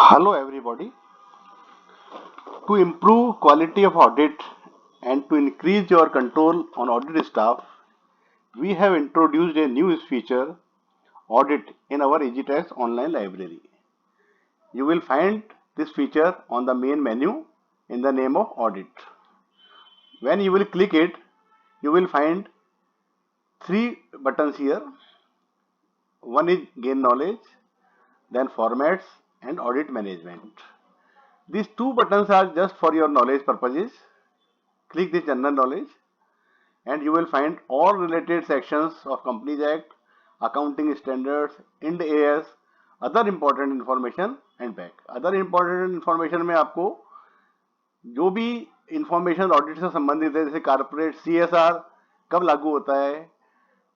Hello everybody. To improve quality of audit and to increase your control on audit staff, we have introduced a new feature, audit, in our EasyTax online library. You will find this feature on the main menu in the name of audit. When you will click it, you will find three buttons here. One is gain knowledge, then formats and audit management. These two buttons are just for your knowledge purposes. Click this general knowledge and you will find all related sections of Companies Act, accounting standards, Ind AS, other important information and back. Other important information में आपको जो भी information audit से संबंधित है, जैसे corporate CSR कब लागू होता है,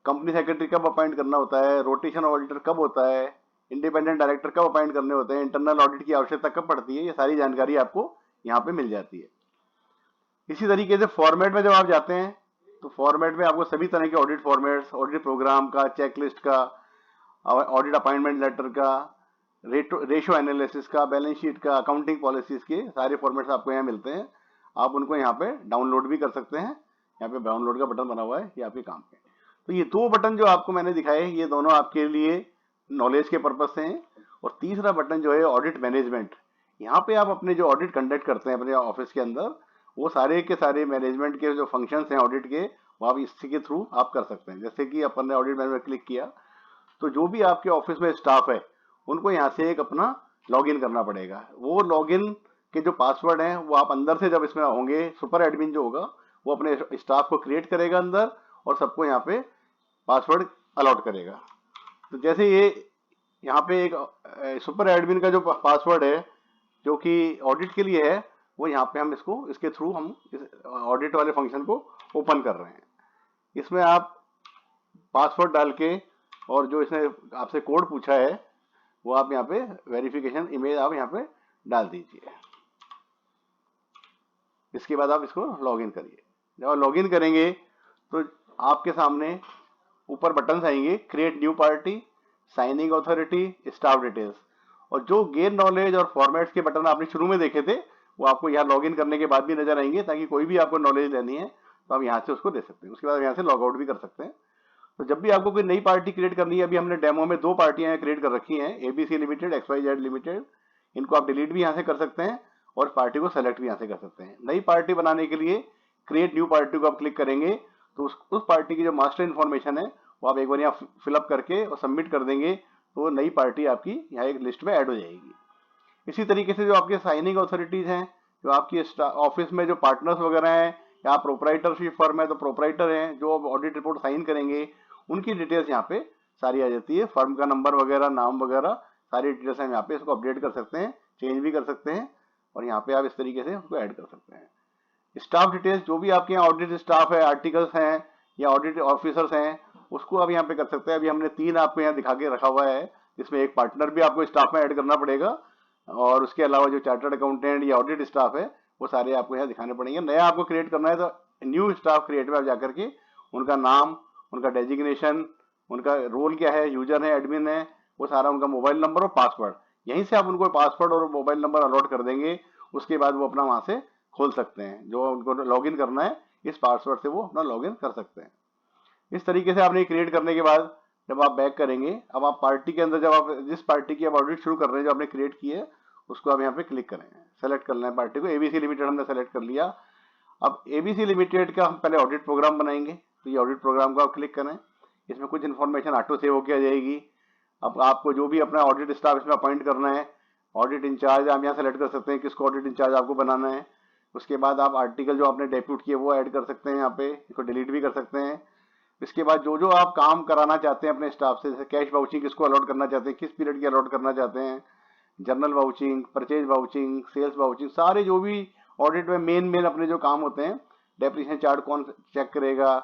कंपनी सेक्रेटरी कब अपॉइंट करना होता है, रोटेशन ऑडिटर कब होता है, इंडिपेंडेंट डायरेक्टर कब अपॉइंट करने होते हैं, इंटरनल ऑडिट की आवश्यकता कब पड़ती है, ये सारी जानकारी आपको यहाँ पे मिल जाती है। इसी तरीके से फॉर्मेट में जब आप जाते हैं तो फॉर्मेट में आपको सभी तरह के ऑडिट फॉर्मेट्स, ऑडिट प्रोग्राम का, चेकलिस्ट का, ऑडिट अपॉइंटमेंट लेटर का, रेशो एनालिसिस का, बैलेंस शीट का, अकाउंटिंग पॉलिसीज के सारे फॉर्मेट्स आपको यहाँ मिलते हैं। आप उनको यहाँ पे डाउनलोड भी कर सकते हैं। यहाँ पे डाउनलोड का बटन बना हुआ है, ये आपके काम पे। तो ये दो बटन जो आपको मैंने दिखाए, ये दोनों आपके लिए नॉलेज के पर्पज से हैं। और तीसरा बटन जो है ऑडिट मैनेजमेंट, यहाँ पे आप अपने जो ऑडिट कंडक्ट करते हैं अपने ऑफिस के अंदर, वो सारे के सारे मैनेजमेंट के जो फंक्शंस हैं ऑडिट के, वो आप इसी के थ्रू आप कर सकते हैं। जैसे कि अपन ने ऑडिट मैनेजमेंट क्लिक किया तो जो भी आपके ऑफिस में स्टाफ है उनको यहाँ से एक अपना लॉगिन करना पड़ेगा। वो लॉगिन के जो पासवर्ड हैं वो आप अंदर से जब इसमें होंगे, सुपर एडमिन जो होगा वो अपने स्टाफ को क्रिएट करेगा अंदर और सबको यहाँ पे पासवर्ड अलॉट करेगा। तो जैसे ये यहाँ पे एक सुपर एडमिन का जो पासवर्ड है जो कि ऑडिट के लिए है, वो यहाँ पे हम इसके थ्रू हम इस ऑडिट वाले फंक्शन को ओपन कर रहे हैं। इसमें आप पासवर्ड डाल के और जो इसने आपसे कोड पूछा है वो आप यहाँ पे वेरिफिकेशन इमेज आप यहाँ पे डाल दीजिए। इसके बाद आप इसको लॉगिन करिए। जब आप लॉगिन करेंगे तो आपके सामने ऊपर बटन आएंगे, create new party, signing authority, staff details. और जो गेन नॉलेज और फॉर्मेट्स के बटन आपने शुरू में देखे थे वो आपको यहाँ लॉगिन करने के बाद भी नजर आएंगे, ताकि कोई भी आपको नॉलेज लेनी है तो आप यहाँ से उसको दे सकते हैं। उसके बाद यहाँ से लॉग आउट भी कर सकते हैं। तो जब भी आपको कोई नई पार्टी क्रिएट करनी है, अभी हमने डेमो में दो पार्टियां क्रिएट कर रखी हैं, ABC लिमिटेड, XYZ लिमिटेड। इनको आप डिलीट भी यहाँ से कर सकते हैं और पार्टी को सेलेक्ट भी यहाँ से कर सकते हैं। नई पार्टी बनाने के लिए क्रिएट न्यू पार्टी को आप क्लिक करेंगे तो उस पार्टी की जो मास्टर इन्फॉर्मेशन है वो आप एक बार यहाँ फिलअप करके और सबमिट कर देंगे तो नई पार्टी आपकी यहाँ एक लिस्ट में ऐड हो जाएगी। इसी तरीके से जो आपके साइनिंग अथॉरिटीज हैं, जो आपकी ऑफिस में जो पार्टनर्स वगैरह हैं, या प्रोपराइटरशिप फर्म है तो प्रोपराइटर हैं जो ऑडिट रिपोर्ट साइन करेंगे, उनकी डिटेल्स यहाँ पे सारी आ जाती है। फर्म का नंबर वगैरह, नाम वगैरह, सारी डिटेल्स हम यहाँ पे इसको अपडेट कर सकते हैं, चेंज भी कर सकते हैं और यहाँ पे आप इस तरीके से उसको ऐड कर सकते हैं। स्टाफ डिटेल्स, जो भी आपके यहाँ ऑडिट स्टाफ है, आर्टिकल्स हैं या ऑडिट ऑफिसर्स हैं, उसको आप यहाँ पे कर सकते हैं। अभी हमने तीन आपको यहाँ दिखा के रखा हुआ है, जिसमें एक पार्टनर भी आपको स्टाफ में ऐड करना पड़ेगा और उसके अलावा जो चार्टर्ड अकाउंटेंट या ऑडिट स्टाफ है वो सारे आपको यहाँ दिखाने पड़ेंगे। नया आपको क्रिएट करना है तो न्यू स्टाफ क्रिएट में आप जाकर के उनका नाम, उनका डेजिग्नेशन, उनका रोल क्या है, यूजर है, एडमिन है, वो सारा, उनका मोबाइल नंबर और पासवर्ड, यहीं से आप उनको पासवर्ड और मोबाइल नंबर अलॉट कर देंगे। उसके बाद वो अपना वहां से खोल सकते हैं, जो उनको लॉगिन करना है इस पासवर्ड से वो अपना लॉगिन कर सकते हैं। इस तरीके से आपने क्रिएट करने के बाद जब आप बैक करेंगे, अब आप पार्टी के अंदर, जब आप जिस पार्टी की आप ऑडिट शुरू कर रहे हैं, जो आपने क्रिएट की है, उसको आप यहाँ पे क्लिक करें, सेलेक्ट करना है पार्टी को। ABC लिमिटेड हमने सेलेक्ट कर लिया। अब ABC लिमिटेड का हम पहले ऑडिट प्रोग्राम बनाएंगे, तो ये ऑडिट प्रोग्राम को आप क्लिक करें। इसमें कुछ इन्फॉर्मेशन ऑटो सेव होकर आ जाएगी। अब आपको जो भी अपना ऑडिट स्टाफ इसमें अपॉइंट करना है, ऑडिट इंचार्ज आप यहाँ सेलेक्ट कर सकते हैं, किसको ऑडिट इंचार्ज आपको बनाना है। उसके बाद आप आर्टिकल जो आपने डेप्यूट किए वो ऐड कर सकते हैं, यहाँ पे इसको डिलीट भी कर सकते हैं। इसके बाद जो जो आप काम कराना चाहते हैं अपने स्टाफ से, जैसे कैश वाउचिंग किसको अलॉट करना चाहते हैं, किस पीरियड की अलॉट करना चाहते हैं, journal vouching, purchase vouching, sales vouching, सारे जो भी ऑडिट में मेन अपने जो काम होते हैं, डेप्रिसिएशन चार्ट कौन चेक करेगा,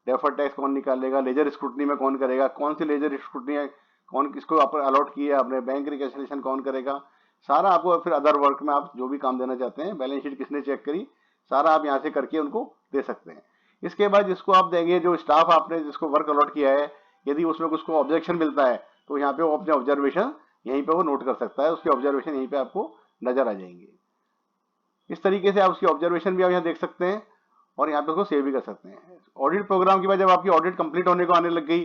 डेफर्ड टैक्स कौन निकालेगा, लेजर स्क्रूटनी में कौन करेगा, कौन सी लेजर स्क्रूटनी है, कौन किसको अलॉट किया आपने, बैंक रिकन्सिलिएशन कौन करेगा, सारा आपको फिर अदर वर्क में आप जो भी काम देना चाहते हैं, बैलेंस शीट किसने चेक करी, सारा आप यहाँ से करके उनको दे सकते हैं। इसके बाद जिसको आप देंगे, जो स्टाफ आपने जिसको वर्क अलॉट किया है, यदि उसमें कुछ को ऑब्जेक्शन मिलता है तो यहाँ पे वो अपने ऑब्जर्वेशन यहीं पे वो नोट कर सकता है, उसके ऑब्जर्वेशन यहीं पे आपको नजर आ जाएंगे। इस तरीके से आप उसकी ऑब्जर्वेशन भी आप यहाँ देख सकते हैं और यहाँ पे उसको सेव भी कर सकते हैं। ऑडिट प्रोग्राम के बाद जब आपकी ऑडिट कंप्लीट होने को आने लग गई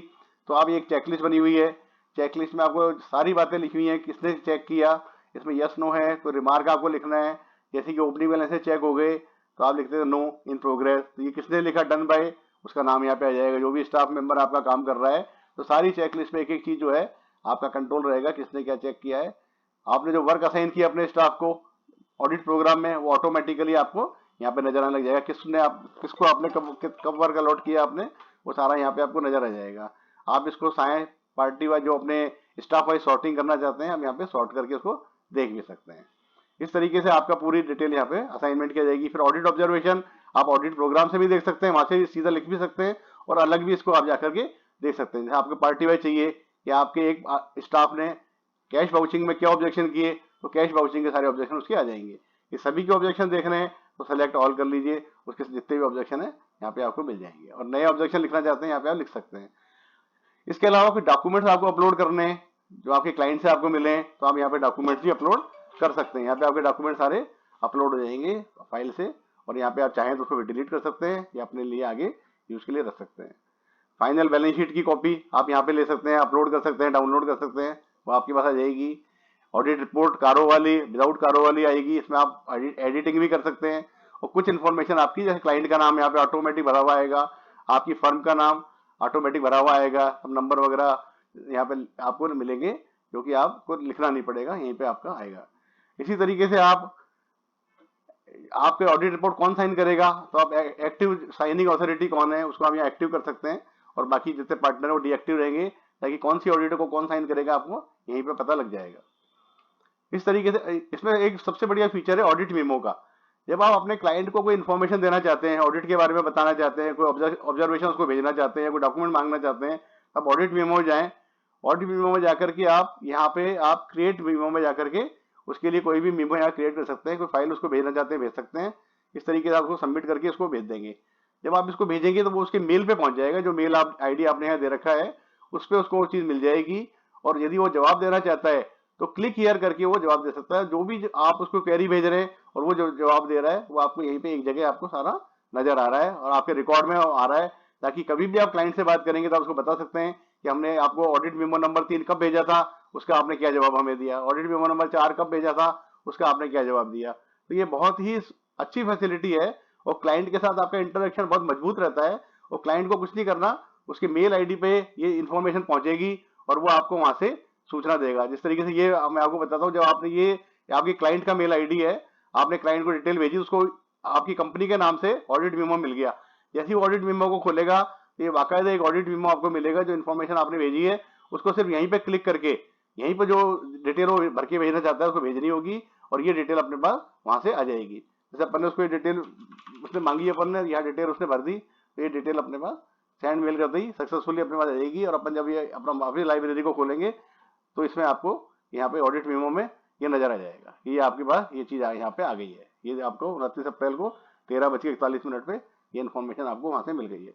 तो आप एक चेकलिस्ट बनी हुई है, चेकलिस्ट में आपको सारी बातें लिखी हुई हैं, किसने चेक किया, इसमें यस नो है, कोई रिमार्क आपको लिखना है, जैसे कि ओपनिंग बैलेंस से चेक हो गए तो आप लिखते हैं नो इन प्रोग्रेस, तो ये किसने लिखा, डन बाय, उसका नाम यहाँ पे आ जाएगा, जो भी स्टाफ मेंबर आपका काम कर रहा है। तो सारी चेकलिस्ट में एक एक चीज जो है आपका कंट्रोल रहेगा, किसने क्या चेक किया है। आपने जो वर्क असाइन किया अपने स्टाफ को ऑडिट प्रोग्राम में, वो ऑटोमेटिकली आपको यहाँ पे नजर आने लग जाएगा, किसको आपने कब वर्क अलॉट किया आपने, वो सारा यहाँ पे आपको नजर आ जाएगा। आप इसको साए पार्टी वाइज जो अपने स्टाफ वाइज सॉर्टिंग करना चाहते हैं, आप यहाँ पे सॉर्ट करके उसको देख भी सकते हैं। इस तरीके से आपका पूरी डिटेल यहाँ पे असाइनमेंट किया जाएगी। फिर ऑडिट ऑब्जर्वेशन आप ऑडिट प्रोग्राम से भी देख सकते हैं, वहां से सीधा लिख भी सकते हैं और अलग भी इसको आप जाकर के देख सकते हैं। जैसे आपको पार्टी वाइज चाहिए कि आपके एक स्टाफ ने कैश वाउचिंग में क्या ऑब्जेक्शन किए, तो कैश वाउचिंग के सारे ऑब्जेक्शन उसके आ जाएंगे। ये सभी के ऑब्जेक्शन देख रहे हैं तो सेलेक्ट ऑल कर लीजिए, उसके जितने भी ऑब्जेक्शन है यहाँ पे आपको मिल जाएंगे, और नए ऑब्जेक्शन लिखना चाहते हैं यहाँ पे आप लिख सकते हैं। इसके अलावा कोई डॉक्यूमेंट्स आपको अपलोड करने हैं जो आपके क्लाइंट से आपको मिले तो आप यहाँ पे डॉक्यूमेंट्स भी अपलोड कर सकते हैं। यहाँ पे आपके डॉक्यूमेंट सारे अपलोड हो जाएंगे फाइल से, और यहाँ पे आप चाहें तो उसको डिलीट कर सकते हैं या अपने लिए आगे यूज के लिए रख सकते हैं। फाइनल बैलेंस शीट की कॉपी आप यहाँ पे ले सकते हैं, अपलोड कर सकते हैं, डाउनलोड कर सकते हैं, वो आपके पास आ जाएगी। ऑडिट रिपोर्ट कारो वाली, विदाउट कारो वाली आएगी, इसमें आप एडिटिंग भी कर सकते हैं। और कुछ इन्फॉर्मेशन आपकी, जैसे क्लाइंट का नाम यहाँ पे ऑटोमेटिक भरा हुआ आएगा, आपकी फर्म का नाम ऑटोमेटिक भरा हुआ आएगा, सब नंबर वगैरह यहाँ पे आपको मिलेंगे जो कि आपको लिखना नहीं पड़ेगा, यहीं पे आपका आएगा। इसी तरीके से आपके ऑडिट रिपोर्ट कौन साइन करेगा, तो आप एक्टिव साइनिंग अथॉरिटी कौन है उसको आप यहाँ एक्टिव कर सकते हैं, और बाकी जितने पार्टनर वो डीएक्टिव रहेंगे, ताकि कौन सी ऑडिटर को कौन साइन करेगा आपको यहीं पे पता लग जाएगा। इस तरीके से इसमें एक सबसे बढ़िया फीचर है ऑडिट मेमो का। जब आप अपने क्लाइंट को कोई इन्फॉर्मेशन देना चाहते हैं, ऑडिट के बारे में बताना चाहते हैं, कोई ऑब्जर्वेशन उसको भेजना चाहते हैं, कोई डॉक्यूमेंट मांगना चाहते हैं, तब ऑडिट मेमो जाएं। ऑडिट मेमो में जाकर के आप यहाँ पे आप क्रिएट मेमो में जाकर के उसके लिए कोई भी मेमो यहाँ क्रिएट कर सकते हैं, कोई फाइल उसको भेजना चाहते हैं भेज सकते हैं। इस तरीके से आप उसको सबमिट करके उसको भेज देंगे। जब आप इसको भेजेंगे तो वो उसके मेल पे पहुंच जाएगा, जो मेल आप आईडी आपने यहाँ दे रखा है उस पर उसको वो चीज मिल जाएगी, और यदि वो जवाब देना चाहता है तो क्लिक हियर करके वो जवाब दे सकता है। जो भी आप उसको क्वेरी भेज रहे हैं और वो जो जवाब दे रहा है वो आपको यहीं पे एक जगह आपको सारा नजर आ रहा है और आपके रिकॉर्ड में आ रहा है, ताकि कभी भी आप क्लाइंट से बात करेंगे तो आप उसको बता सकते हैं कि हमने आपको ऑडिट मेमो नंबर 3 कब भेजा था, उसका आपने क्या जवाब हमें दिया, ऑडिट मेमो नंबर 4 कब भेजा था, उसका आपने क्या जवाब दिया। तो ये बहुत ही अच्छी फैसिलिटी है, और क्लाइंट के साथ आपका इंटरेक्शन बहुत मजबूत रहता है, और क्लाइंट को कुछ नहीं करना, उसके मेल आईडी पे ये इन्फॉर्मेशन पहुंचेगी और वो आपको वहां से सूचना देगा। जिस तरीके से ये मैं आपको बताता हूँ, जब आपने ये आपके क्लाइंट का मेल आईडी है, आपने क्लाइंट को डिटेल भेजी, उसको आपकी कंपनी के नाम से ऑडिट मेमो मिल गया। जैसे ही ऑडिट मेमो को खोलेगा तो ये बाकायदा एक ऑडिट मेमो आपको मिलेगा, जो इन्फॉर्मेशन आपने भेजी है उसको सिर्फ यहीं पे क्लिक करके यहीं पे जो डिटेल वो भर के भेजना चाहता है उसको भेजनी होगी, और ये डिटेल अपने पास वहां से आ जाएगी। जैसे अपन ने उसको डिटेल उसने मांगी, अपन ने यहाँ डिटेल उसने भर दी, तो ये डिटेल अपने पास सेंड मेल कर दी, सक्सेसफुली अपने पास आ जाएगी। और अपन जब ये अपना अपनी लाइब्रेरी को खोलेंगे तो इसमें आपको यहाँ पे ऑडिट मेमो में ये नजर आ जाएगा कि ये आपके पास ये चीज यहाँ पे आ गई है। ये आपको 29 अप्रैल को 13:41 पे ये इन्फॉर्मेशन आपको वहां से मिल गई है।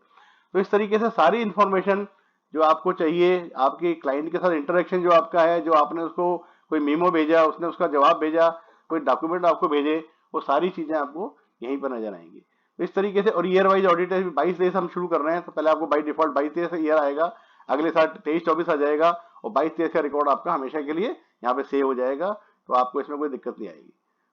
तो इस तरीके से सारी इन्फॉर्मेशन जो आपको चाहिए, आपके क्लाइंट के साथ इंटरेक्शन जो आपका है, जो आपने उसको कोई मेमो भेजा, उसने उसका जवाब भेजा, कोई डॉक्यूमेंट आपको भेजे, वो सारी चीजें आपको यहीं पर नजर आएंगी। तो इस तरीके से, और ईयर वाइज ऑडिट 22-23 हम शुरू कर रहे हैं, तो पहले आपको बाई डिफॉल्ट 22-23 ईयर आएगा, अगले साल 23-24 आ जाएगा, और 22-23 का रिकॉर्ड आपका हमेशा के लिए यहाँ पे सेव हो जाएगा, तो आपको इसमें कोई दिक्कत नहीं आएगी।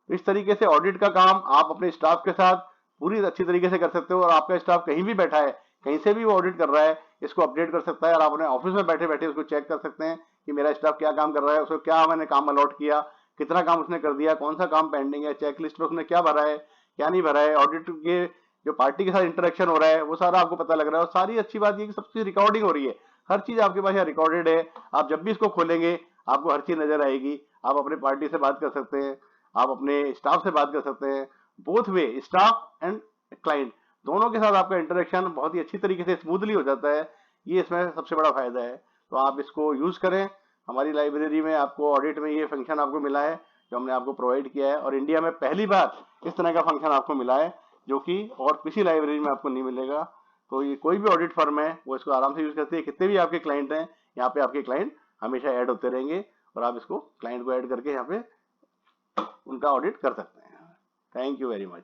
तो इस तरीके से ऑडिट का काम आप अपने स्टाफ के साथ पूरी अच्छी तरीके से कर सकते हो, और आपका स्टाफ कहीं भी बैठा है, कहीं से भी वो ऑडिट कर रहा है, इसको अपडेट कर सकता है, और आप अपने ऑफिस में बैठे बैठे उसको चेक कर सकते हैं कि मेरा स्टाफ क्या काम कर रहा है, उसको क्या मैंने काम अलॉट किया, कितना काम उसने कर दिया, कौन सा काम पेंडिंग है, चेक लिस्ट में उसने क्या भरा है, क्या नहीं भरा है, ऑडिट के जो पार्टी के साथ इंटरेक्शन हो रहा है वो सारा आपको पता लग रहा है। और सारी अच्छी बात ये कि सब चीज रिकॉर्डिंग हो रही है, हर चीज आपके पास यहाँ रिकॉर्डेड है। आप जब भी इसको खोलेंगे आपको हर चीज नजर आएगी, आप अपने पार्टी से बात कर सकते हैं, आप अपने स्टाफ से बात कर सकते हैं, both way staff and client दोनों के साथ आपका इंटरेक्शन बहुत ही अच्छी तरीके से स्मूथली हो जाता है। ये इसमें सबसे बड़ा फायदा है, तो आप इसको यूज करें। हमारी लाइब्रेरी में आपको ऑडिट में ये फंक्शन आपको मिला है जो हमने आपको प्रोवाइड किया है, और इंडिया में पहली बार इस तरह का फंक्शन आपको मिला है जो कि और किसी लाइब्रेरी में आपको नहीं मिलेगा। तो ये कोई भी ऑडिट फर्म है वो इसको आराम से यूज करती है, कितने भी आपके क्लाइंट हैं यहाँ पे आपके क्लाइंट हमेशा ऐड होते रहेंगे, और आप इसको क्लाइंट को ऐड करके यहाँ पे उनका ऑडिट कर सकते हैं। Thank you very much.